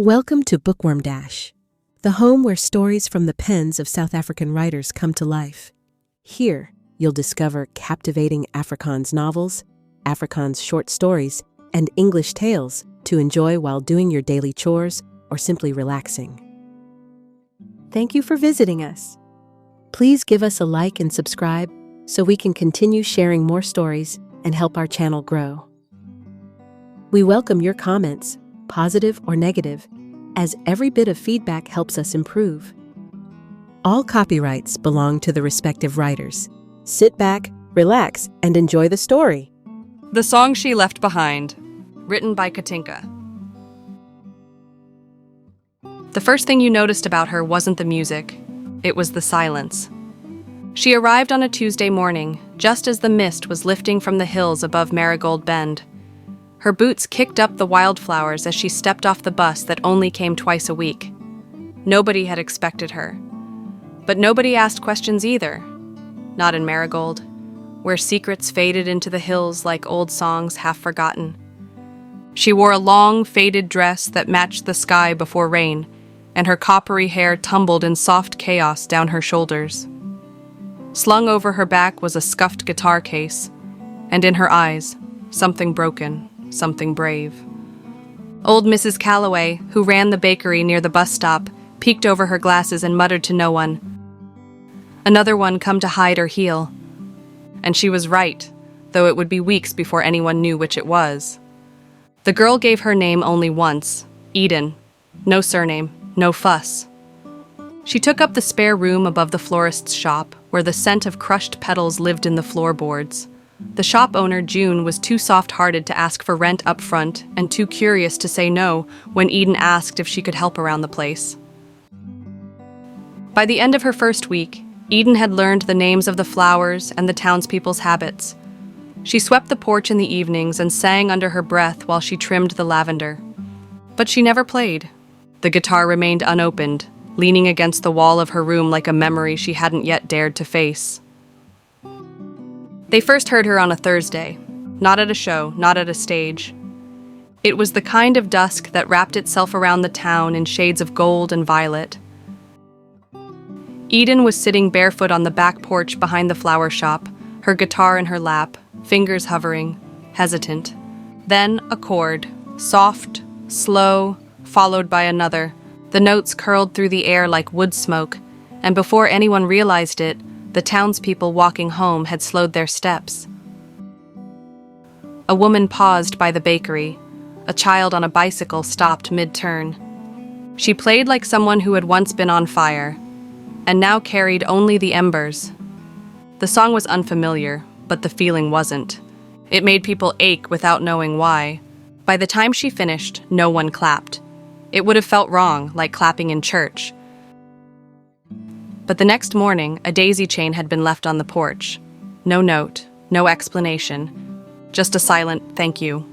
Welcome to Bookworm Dash, the home where stories from the pens of South African writers come to life. Here, you'll discover captivating Afrikaans novels, Afrikaans short stories, and English tales to enjoy while doing your daily chores or simply relaxing. Thank you for visiting us. Please give us a like and subscribe so we can continue sharing more stories and help our channel grow. We welcome your comments, positive or negative, as every bit of feedback helps us improve. All copyrights belong to the respective writers. Sit back, relax, and enjoy the story. The Song She Left Behind, written by Katinka. The first thing you noticed about her wasn't the music, it was the silence. She arrived on a Tuesday morning, just as the mist was lifting from the hills above Marigold Bend. Her boots kicked up the wildflowers as she stepped off the bus that only came twice a week. Nobody had expected her. But nobody asked questions either. Not in Marigold, where secrets faded into the hills like old songs half forgotten. She wore a long, faded dress that matched the sky before rain, and her coppery hair tumbled in soft chaos down her shoulders. Slung over her back was a scuffed guitar case, and in her eyes, something broken. Something brave. Old Mrs. Calloway, who ran the bakery near the bus stop, peeked over her glasses and muttered to no one. Another one come to hide or heal. And she was right, though it would be weeks before anyone knew which it was. The girl gave her name only once, Eden. No surname, no fuss. She took up the spare room above the florist's shop, where the scent of crushed petals lived in the floorboards. The shop owner, June, was too soft-hearted to ask for rent up front and too curious to say no when Eden asked if she could help around the place. By the end of her first week, Eden had learned the names of the flowers and the townspeople's habits. She swept the porch in the evenings and sang under her breath while she trimmed the lavender. But she never played. The guitar remained unopened, leaning against the wall of her room like a memory she hadn't yet dared to face. They first heard her on a Thursday, not at a show, not at a stage. It was the kind of dusk that wrapped itself around the town in shades of gold and violet. Eden was sitting barefoot on the back porch behind the flower shop, her guitar in her lap, fingers hovering, hesitant. Then a chord, soft, slow, followed by another. The notes curled through the air like wood smoke, and before anyone realized it, the townspeople walking home had slowed their steps. A woman paused by the bakery. A child on a bicycle stopped mid-turn. She played like someone who had once been on fire, and now carried only the embers. The song was unfamiliar, but the feeling wasn't. It made people ache without knowing why. By the time she finished, no one clapped. It would have felt wrong, like clapping in church. But the next morning, a daisy chain had been left on the porch. No note, no explanation, just a silent thank you.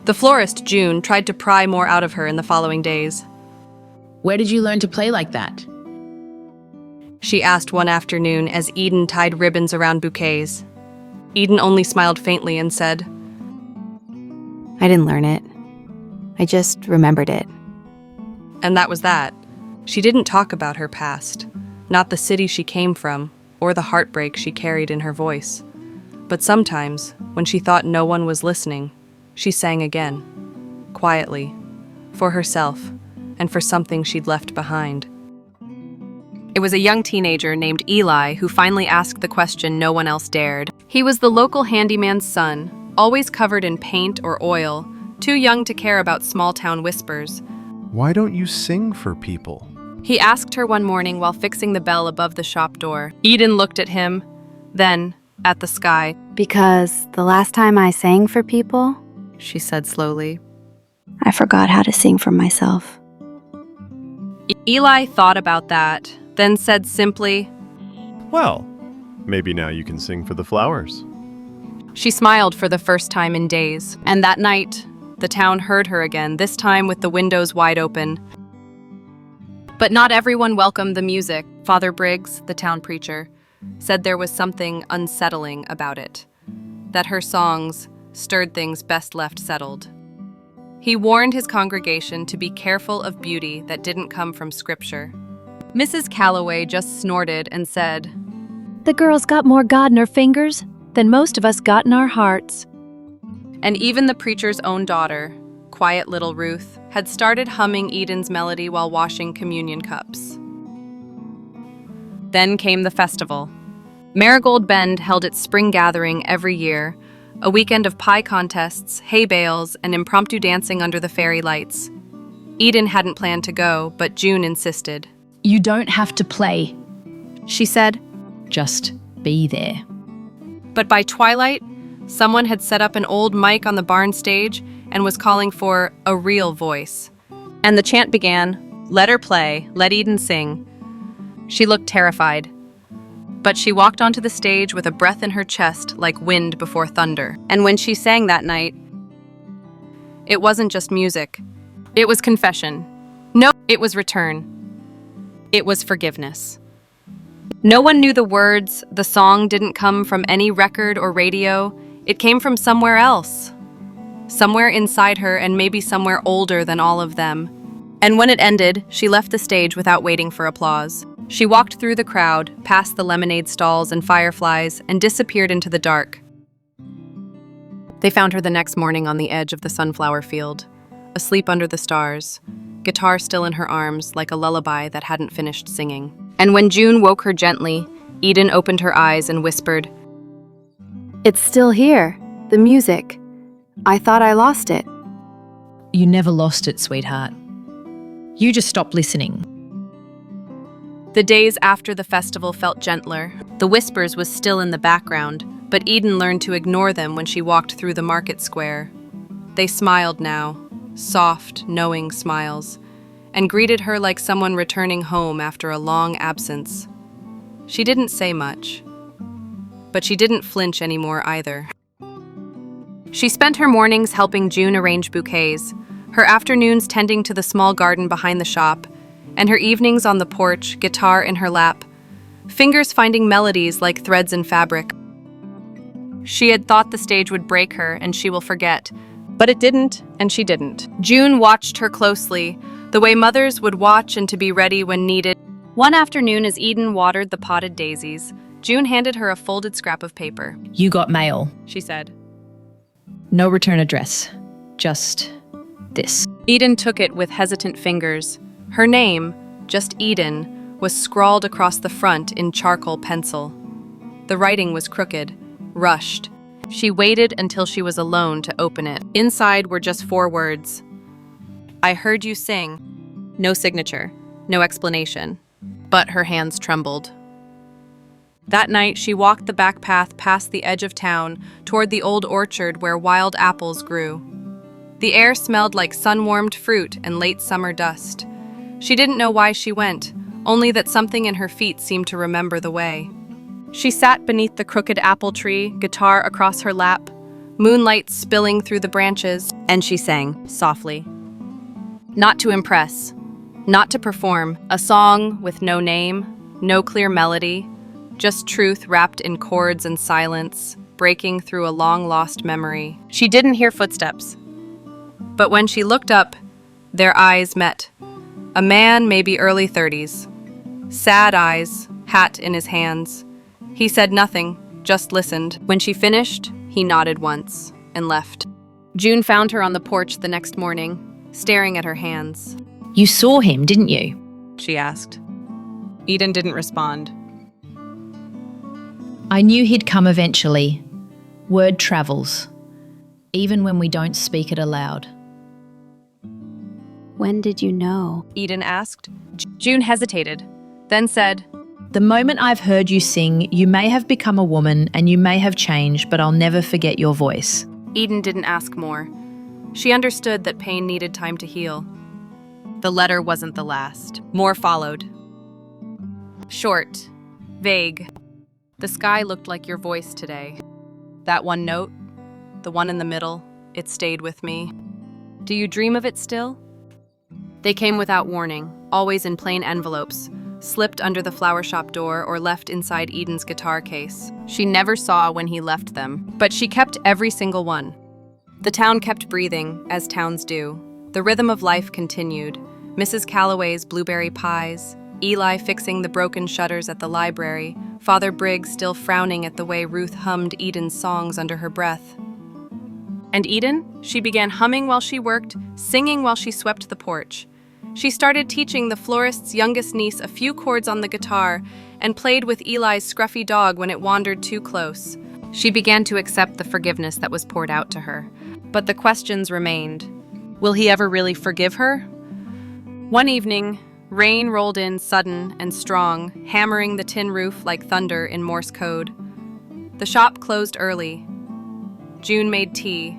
The florist, June, tried to pry more out of her in the following days. Where did you learn to play like that? She asked one afternoon as Eden tied ribbons around bouquets. Eden only smiled faintly and said, I didn't learn it. I just remembered it. And that was that. She didn't talk about her past, not the city she came from, or the heartbreak she carried in her voice. But sometimes, when she thought no one was listening, she sang again, quietly, for herself, and for something she'd left behind. It was a young teenager named Eli who finally asked the question no one else dared. He was the local handyman's son, always covered in paint or oil, too young to care about small-town whispers. Why don't you sing for people? He asked her one morning while fixing the bell above the shop door. Eden looked at him, then at the sky. Because the last time I sang for people, She said slowly. I forgot how to sing for myself. Eli thought about that, then said simply, Well, maybe now you can sing for the flowers. She smiled for the first time in days, and that night, the town heard her again, this time with the windows wide open. But not everyone welcomed the music. Father Briggs, the town preacher, said there was something unsettling about it, that her songs stirred things best left settled. He warned his congregation to be careful of beauty that didn't come from Scripture. Mrs. Calloway just snorted and said, "The girl's got more God in her fingers than most of us got in our hearts." And even the preacher's own daughter, quiet little Ruth, had started humming Eden's melody while washing communion cups. Then came the festival. Marigold Bend held its spring gathering every year, a weekend of pie contests, hay bales, and impromptu dancing under the fairy lights. Eden hadn't planned to go, but June insisted. You don't have to play. She said, Just be there. but by twilight, someone had set up an old mic on the barn stage and was calling for a real voice. And the chant began, "Let her play, let Eden sing." She looked terrified, but she walked onto the stage with a breath in her chest like wind before thunder. And when she sang that night, it wasn't just music. It was confession. No, it was return. It was forgiveness. No one knew the words. The song didn't come from any record or radio. It came from somewhere else. Somewhere inside her, and maybe somewhere older than all of them. And when it ended, she left the stage without waiting for applause. She walked through the crowd, past the lemonade stalls and fireflies, and disappeared into the dark. They found her the next morning on the edge of the sunflower field, asleep under the stars, guitar still in her arms like a lullaby that hadn't finished singing. And when June woke her gently, Eden opened her eyes and whispered, It's still here, the music. I thought I lost it. You never lost it, sweetheart. You just stopped listening. The days after the festival felt gentler. The whispers was still in the background, but Eden learned to ignore them when she walked through the market square. They smiled now, soft, knowing smiles, and greeted her like someone returning home after a long absence. She didn't say much, but she didn't flinch anymore either. She spent her mornings helping June arrange bouquets, her afternoons tending to the small garden behind the shop, and her evenings on the porch, guitar in her lap, fingers finding melodies like threads in fabric. She had thought the stage would break her and she will forget, but it didn't, and she didn't. June watched her closely, the way mothers would watch and to be ready when needed. One afternoon, as Eden watered the potted daisies, June handed her a folded scrap of paper. You got mail. She said. No return address. Just this. Eden took it with hesitant fingers. Her name, just Eden, was scrawled across the front in charcoal pencil. The writing was crooked, rushed. She waited until she was alone to open it. Inside were just 4 words. I heard you sing. No signature, no explanation. But her hands trembled. That night, she walked the back path past the edge of town toward the old orchard where wild apples grew. The air smelled like sun-warmed fruit and late summer dust. She didn't know why she went, only that something in her feet seemed to remember the way. She sat beneath the crooked apple tree, guitar across her lap, moonlight spilling through the branches, and she sang softly. Not to impress, not to perform, a song with no name, no clear melody, just truth wrapped in chords and silence, breaking through a long-lost memory. She didn't hear footsteps, but when she looked up, their eyes met. A man, maybe early 30s. Sad eyes, hat in his hands. He said nothing, just listened. When she finished, he nodded once and left. June found her on the porch the next morning, staring at her hands. You saw him, didn't you? She asked. Eden didn't respond. I knew he'd come eventually. Word travels, even when we don't speak it aloud. When did you know? Eden asked. June hesitated, then said, The moment I've heard you sing, you may have become a woman and you may have changed, but I'll never forget your voice. Eden didn't ask more. She understood that pain needed time to heal. The letter wasn't the last. More followed. Short, vague. The sky looked like your voice today. That one note, the one in the middle, it stayed with me. Do you dream of it still? They came without warning, always in plain envelopes, slipped under the flower shop door or left inside Eden's guitar case. She never saw when he left them, but she kept every single one. The town kept breathing, as towns do. The rhythm of life continued. Mrs. Calloway's blueberry pies, Eli fixing the broken shutters at the library, Father Briggs still frowning at the way Ruth hummed Eden's songs under her breath. And Eden? She began humming while she worked, singing while she swept the porch. She started teaching the florist's youngest niece a few chords on the guitar and played with Eli's scruffy dog when it wandered too close. She began to accept the forgiveness that was poured out to her. But the questions remained. Will he ever really forgive her? One evening, rain rolled in sudden and strong, hammering the tin roof like thunder in Morse code. The shop closed early. June made tea.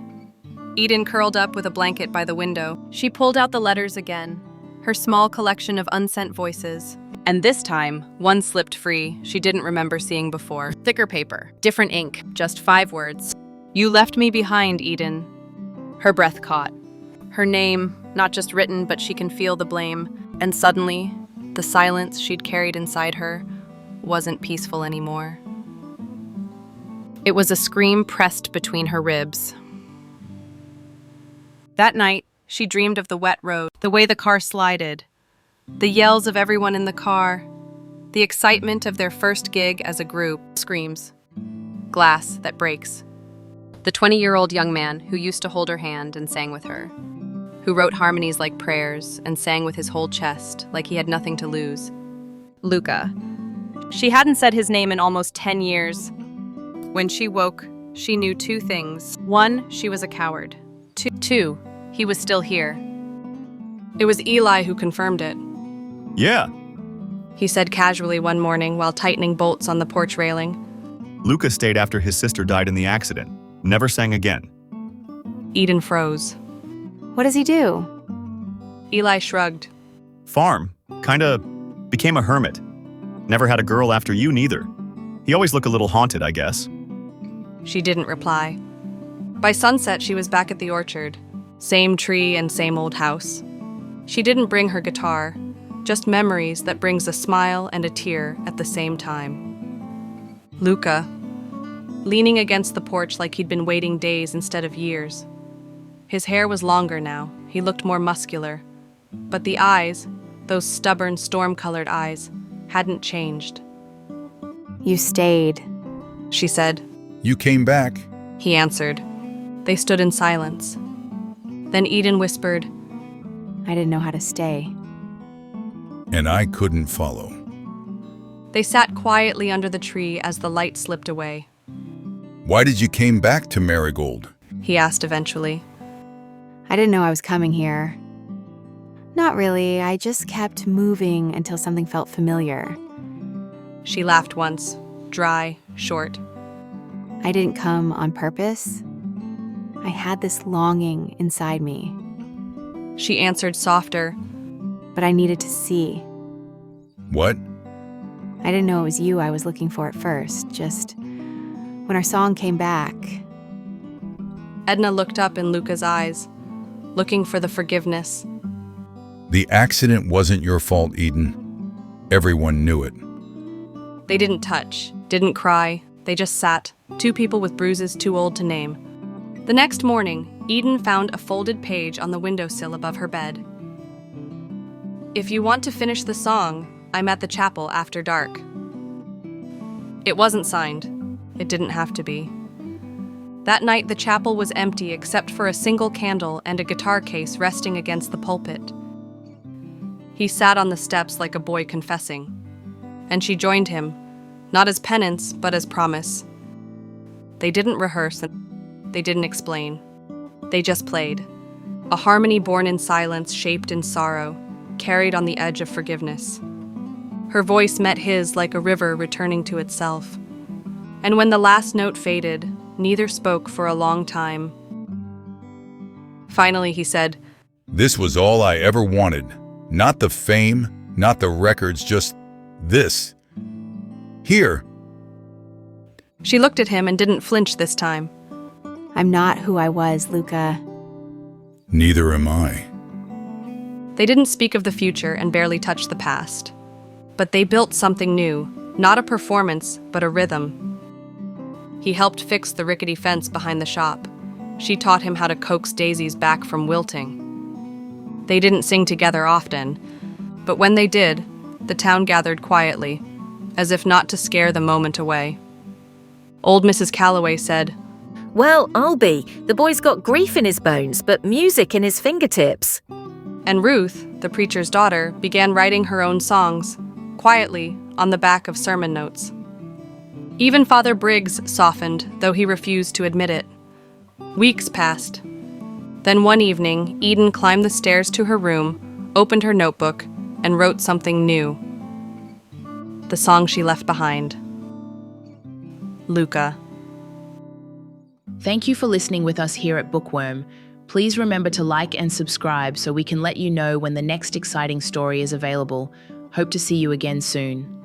Eden curled up with a blanket by the window. She pulled out the letters again, her small collection of unsent voices. And this time, one slipped free she didn't remember seeing before. Thicker paper, different ink, just 5 words. You left me behind, Eden. Her breath caught. Her name, not just written, but she can feel the blame. And suddenly, the silence she'd carried inside her wasn't peaceful anymore. It was a scream pressed between her ribs. That night, she dreamed of the wet road, the way the car slided, the yells of everyone in the car, the excitement of their first gig as a group, screams, glass that breaks. The 20-year-old young man who used to hold her hand and sang with her, who wrote harmonies like prayers and sang with his whole chest like he had nothing to lose. Luca. She hadn't said his name in almost 10 years. When she woke, she knew 2 things. 1, she was a coward. 2, he was still here. It was Eli who confirmed it. Yeah, He said casually one morning while tightening bolts on the porch railing. Luca stayed after his sister died in the accident. Never sang again. Eden froze. What does he do? Eli shrugged. Farm. Kinda became a hermit. Never had a girl after you neither. He always looked a little haunted, I guess. She didn't reply. By sunset, she was back at the orchard. Same tree and same old house. She didn't bring her guitar, just memories that brings a smile and a tear at the same time. Luca, leaning against the porch like he'd been waiting days instead of years. His hair was longer now. He looked more muscular. But the eyes, those stubborn, storm-colored eyes, hadn't changed. You stayed. She said. You came back. He answered. They stood in silence. Then Eden whispered, I didn't know how to stay. And I couldn't follow. They sat quietly under the tree as the light slipped away. Why did you came back to Marigold? He asked eventually. I didn't know I was coming here. Not really, I just kept moving until something felt familiar. She laughed once, dry, short. I didn't come on purpose. I had this longing inside me, She answered softer. but I needed to see. What? I didn't know it was you I was looking for at first, just when our song came back. Edna looked up in Luca's eyes, looking for the forgiveness. The accident wasn't your fault, Eden. Everyone knew it. They didn't touch, didn't cry. They just sat, 2 people with bruises too old to name. The next morning, Eden found a folded page on the windowsill above her bed. If you want to finish the song, I'm at the chapel after dark. It wasn't signed. It didn't have to be. That night, the chapel was empty except for a single candle and a guitar case resting against the pulpit. He sat on the steps like a boy confessing, and she joined him, not as penance, but as promise. They didn't rehearse, and they didn't explain. They just played. A harmony born in silence, shaped in sorrow, carried on the edge of forgiveness. Her voice met his like a river returning to itself. And when the last note faded, neither spoke for a long time. Finally, he said, This was all I ever wanted. Not the fame, not the records, just this. Here. She looked at him and didn't flinch this time. I'm not who I was, Luca. Neither am I. They didn't speak of the future and barely touched the past. But they built something new, not a performance, but a rhythm. He helped fix the rickety fence behind the shop. She taught him how to coax daisies back from wilting. They didn't sing together often, but when they did, the town gathered quietly, as if not to scare the moment away. Old Mrs. Calloway said, "Well, I'll be. The boy's got grief in his bones, but music in his fingertips." and Ruth, the preacher's daughter, began writing her own songs, quietly, on the back of sermon notes. Even Father Briggs softened, though he refused to admit it. Weeks passed. Then one evening, Eden climbed the stairs to her room, opened her notebook, and wrote something new. The song she left behind. Luca. Thank you for listening with us here at Bookworm. Please remember to like and subscribe so we can let you know when the next exciting story is available. Hope to see you again soon.